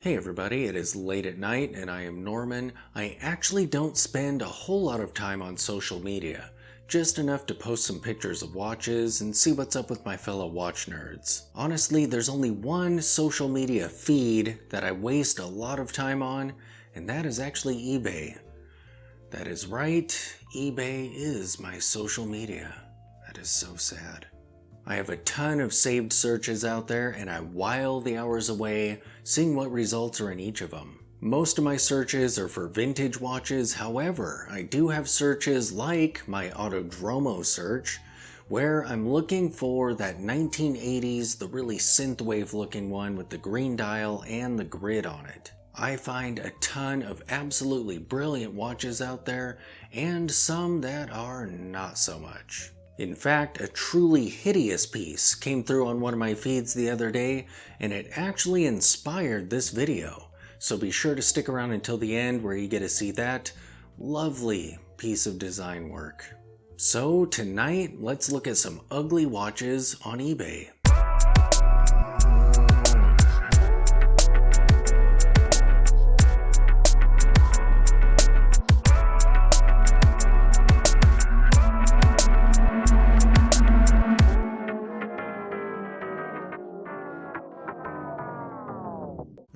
Hey everybody, it is late at night and I am Norman. I actually don't spend a whole lot of time on social media, just enough to post some pictures of watches and see what's up with my fellow watch nerds. Honestly, there's only one social media feed that I waste a lot of time on, and that is actually eBay. That is right, eBay is my social media. That is so sad. I have a ton of saved searches out there and I while the hours away seeing what results are in each of them. Most of my searches are for vintage watches, however, I do have searches like my Autodromo search where I'm looking for that 1980s, the really synthwave looking one with the green dial and the grid on it. I find a ton of absolutely brilliant watches out there and some that are not so much. In fact, a truly hideous piece came through on one of my feeds the other day, and it actually inspired this video. So be sure to stick around until the end where you get to see that lovely piece of design work. So tonight, let's look at some ugly watches on eBay.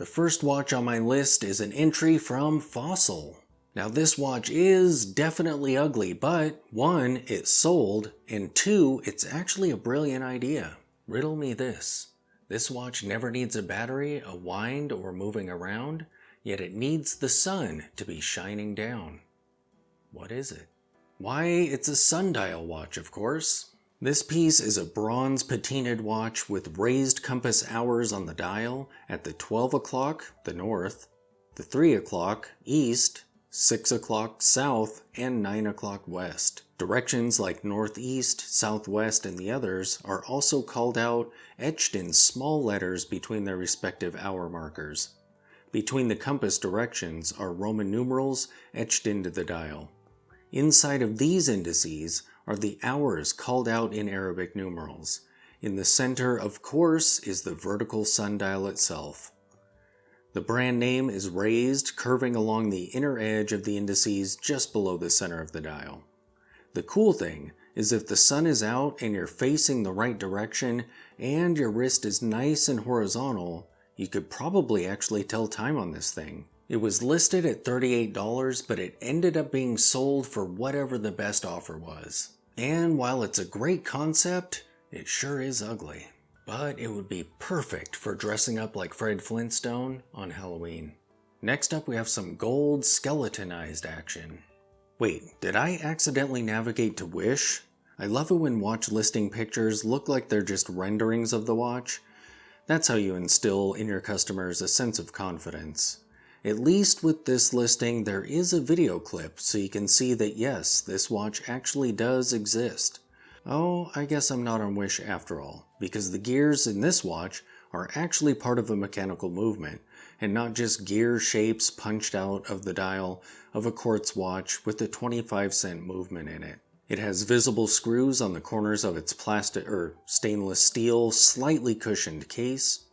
The first watch on my list is an entry from Fossil. Now this watch is definitely ugly, but one, it's sold, and two, it's actually a brilliant idea. Riddle me this. This watch never needs a battery, a wind, or moving around, yet it needs the sun to be shining down. What is it? Why, it's a Sundial watch, of course. This piece is a bronze patinaed watch with raised compass hours on the dial at the 12 o'clock, the north, the 3 o'clock, east, 6 o'clock, south, and 9 o'clock, west. Directions like northeast, southwest, and the others are also called out, etched in small letters between their respective hour markers. Between the compass directions are Roman numerals etched into the dial. Inside of these indices are the hours called out in Arabic numerals. In the center, of course, is the vertical sundial itself. The brand name is raised, curving along the inner edge of the indices just below the center of the dial. The cool thing is if the sun is out and you're facing the right direction and your wrist is nice and horizontal, you could probably actually tell time on this thing. It was listed at $38, but it ended up being sold for whatever the best offer was. And while it's a great concept, it sure is ugly. But it would be perfect for dressing up like Fred Flintstone on Halloween. Next up we have some gold skeletonized action. Wait, did I accidentally navigate to Wish? I love it when watch listing pictures look like they're just renderings of the watch. That's how you instill in your customers a sense of confidence. At least with this listing, there is a video clip so you can see that yes, this watch actually does exist. Oh, I guess I'm not on Wish after all, because the gears in this watch are actually part of a mechanical movement, and not just gear shapes punched out of the dial of a quartz watch with a 25-cent movement in it. It has visible screws on the corners of its plastic or stainless steel, slightly cushioned case.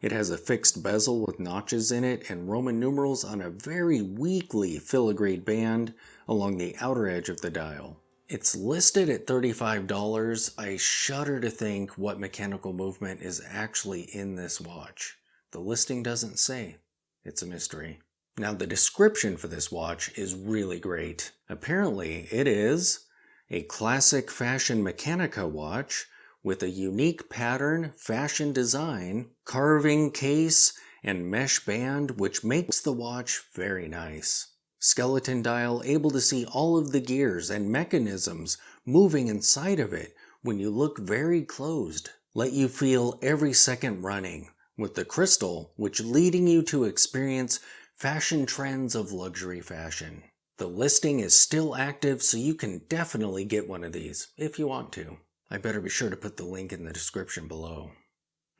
It has a fixed bezel with notches in it and Roman numerals on a very weakly filigreed band along the outer edge of the dial. It's listed at $35. I shudder to think what mechanical movement is actually in this watch. The listing doesn't say. It's a mystery. Now the description for this watch is really great. Apparently it is a classic fashion Mechanica watch with a unique pattern, fashion design, carving case, and mesh band which makes the watch very nice. Skeleton dial able to see all of the gears and mechanisms moving inside of it when you look very closed. Let you feel every second running, with the crystal which leading you to experience fashion trends of luxury fashion. The listing is still active so you can definitely get one of these if you want to. I better be sure to put the link in the description below.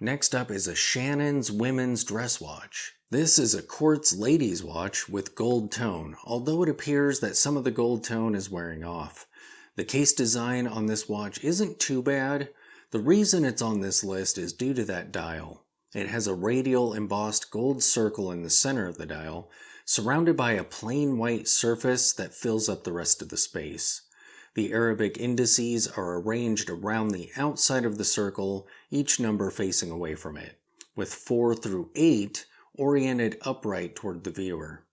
Next up is a Shannons women's dress watch. This is a quartz ladies watch with gold tone, although it appears that some of the gold tone is wearing off. The case design on this watch isn't too bad. The reason it's on this list is due to that dial. It has a radial embossed gold circle in the center of the dial, surrounded by a plain white surface that fills up the rest of the space. The Arabic indices are arranged around the outside of the circle, each number facing away from it, with 4 through 8 oriented upright toward the viewer.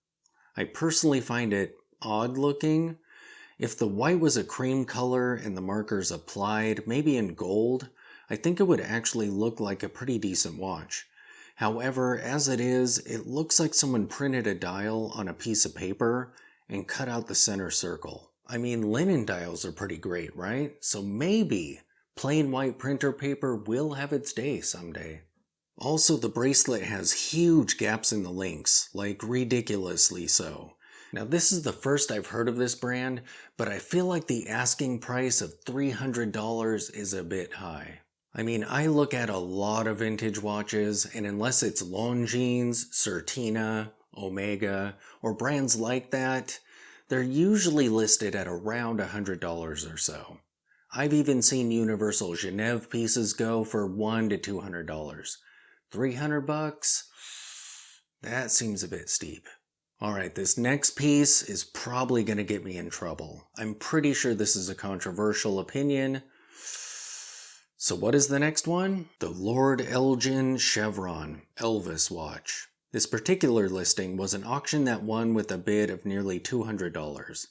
I personally find it odd looking. If the white was a cream color and the markers applied, maybe in gold, I think it would actually look like a pretty decent watch. However, as it is, it looks like someone printed a dial on a piece of paper and cut out the center circle. I mean, linen dials are pretty great, right? So maybe plain white printer paper will have its day someday. Also, the bracelet has huge gaps in the links, like ridiculously so. Now, this is the first I've heard of this brand, but I feel like the asking price of $300 is a bit high. I mean, I look at a lot of vintage watches, and unless it's Longines, Certina, Omega, or brands like that, they're usually listed at around $100 or so. I've even seen Universal Genève pieces go for $100 to $200. $300? That seems a bit steep. Alright, this next piece is probably going to get me in trouble. I'm pretty sure this is a controversial opinion. So what is the next one? The Lord Elgin Chevron Elvis watch. This particular listing was an auction that won with a bid of nearly $200.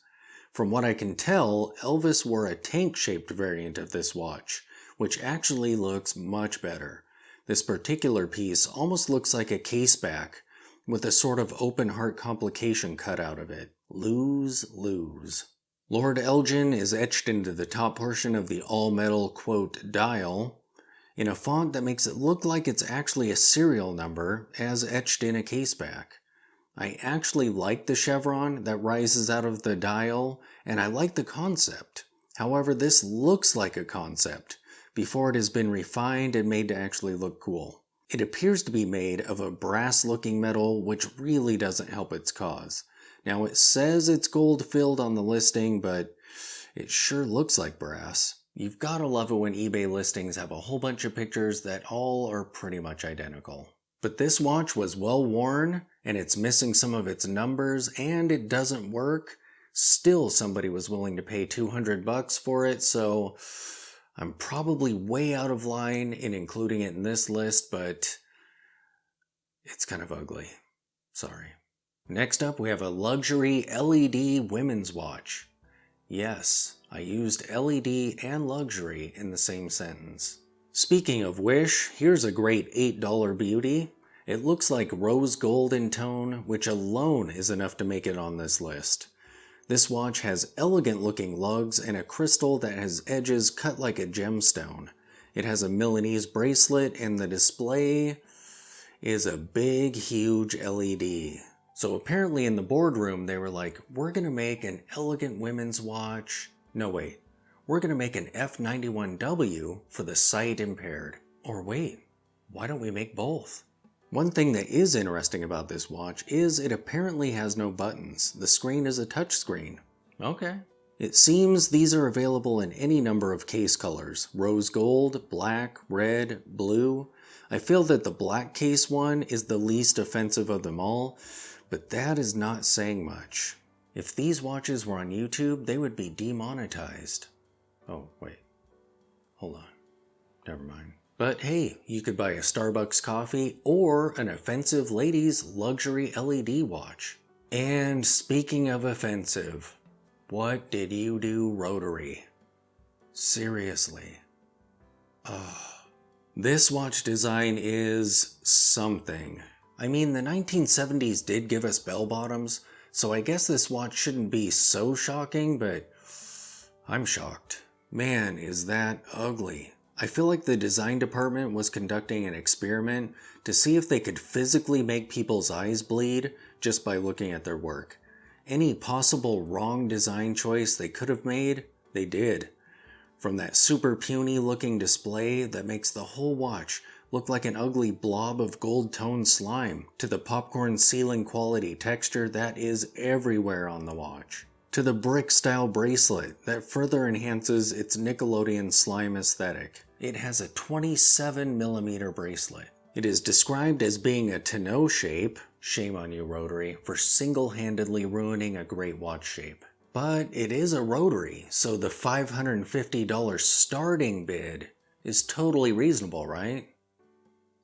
From what I can tell, Elvis wore a tank-shaped variant of this watch, which actually looks much better. This particular piece almost looks like a caseback, with a sort of open heart complication cut out of it. Lose-lose. Lord Elgin is etched into the top portion of the all-metal, quote, dial, in a font that makes it look like it's actually a serial number, as etched in a caseback. I actually like the chevron that rises out of the dial, and I like the concept. However, this looks like a concept, before it has been refined and made to actually look cool. It appears to be made of a brass-looking metal, which really doesn't help its cause. Now, it says it's gold-filled on the listing, but it sure looks like brass. You've gotta love it when eBay listings have a whole bunch of pictures that all are pretty much identical. But this watch was well worn, and it's missing some of its numbers, and it doesn't work. Still, somebody was willing to pay $200 for it, so I'm probably way out of line in including it in this list, but it's kind of ugly. Sorry. Next up, we have a luxury LED women's watch. Yes, I used LED and luxury in the same sentence. Speaking of which, here's a great $8 beauty. It looks like rose gold in tone, which alone is enough to make it on this list. This watch has elegant looking lugs and a crystal that has edges cut like a gemstone. It has a Milanese bracelet and the display is a big, huge LED. So apparently in the boardroom they were like, we're gonna make an elegant women's watch. No wait, we're gonna make an F91W for the sight impaired. Or wait, why don't we make both? One thing that is interesting about this watch is it apparently has no buttons. The screen is a touch screen. Okay. It seems these are available in any number of case colors. Rose gold, black, red, blue. I feel that the black case one is the least offensive of them all, but that is not saying much. If these watches were on YouTube, they would be demonetized. Oh, wait. Hold on. Never mind. But hey, you could buy a Starbucks coffee or an offensive ladies luxury LED watch. And speaking of offensive, what did you do, Rotary? Seriously. This watch design is something. I mean, the 1970s did give us bell bottoms, so I guess this watch shouldn't be so shocking, but I'm shocked. Man, is that ugly. I feel like the design department was conducting an experiment to see if they could physically make people's eyes bleed just by looking at their work. Any possible wrong design choice they could have made, they did. From that super puny looking display that makes the whole watch look like an ugly blob of gold-toned slime, to the popcorn ceiling quality texture that is everywhere on the watch, to the brick-style bracelet that further enhances its Nickelodeon slime aesthetic. It has a 27mm bracelet. It is described as being a tonneau shape. Shame on you, Rotary, for single-handedly ruining a great watch shape. But it is a Rotary, so the $550 starting bid is totally reasonable, right?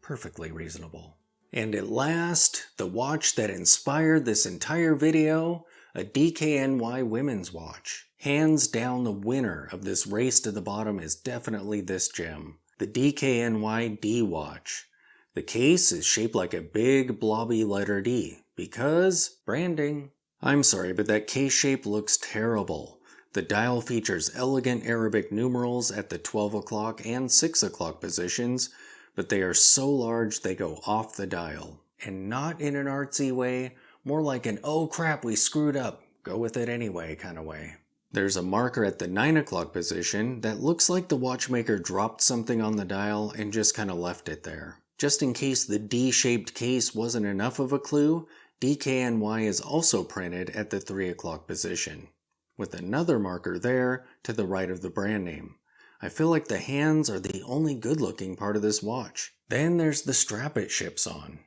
Perfectly reasonable. And at last, the watch that inspired this entire video, a DKNY women's watch. Hands down, the winner of this race to the bottom is definitely this gem, the DKNY D watch. The case is shaped like a big blobby letter D, because branding. I'm sorry, but that case shape looks terrible. The dial features elegant Arabic numerals at the 12 o'clock and 6 o'clock positions, but they are so large they go off the dial. And not in an artsy way, more like an oh crap we screwed up, go with it anyway kind of way. There's a marker at the 9 o'clock position that looks like the watchmaker dropped something on the dial and just kind of left it there. Just in case the D-shaped case wasn't enough of a clue, DKNY is also printed at the 3 o'clock position, with another marker there to the right of the brand name. I feel like the hands are the only good-looking part of this watch. Then there's the strap it ships on.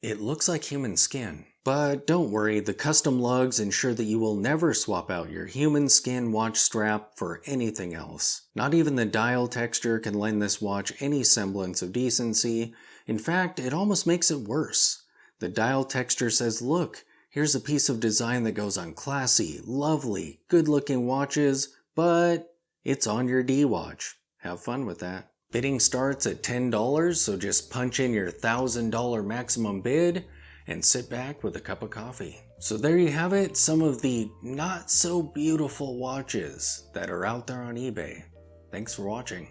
It looks like human skin. But don't worry, the custom lugs ensure that you will never swap out your human skin watch strap for anything else. Not even the dial texture can lend this watch any semblance of decency. In fact, it almost makes it worse. The dial texture says, look, here's a piece of design that goes on classy, lovely, good-looking watches, but it's on your D watch. Have fun with that. Bidding starts at $10, so just punch in your $1,000 maximum bid and sit back with a cup of coffee. So there you have it, some of the not so beautiful watches that are out there on eBay. Thanks for watching.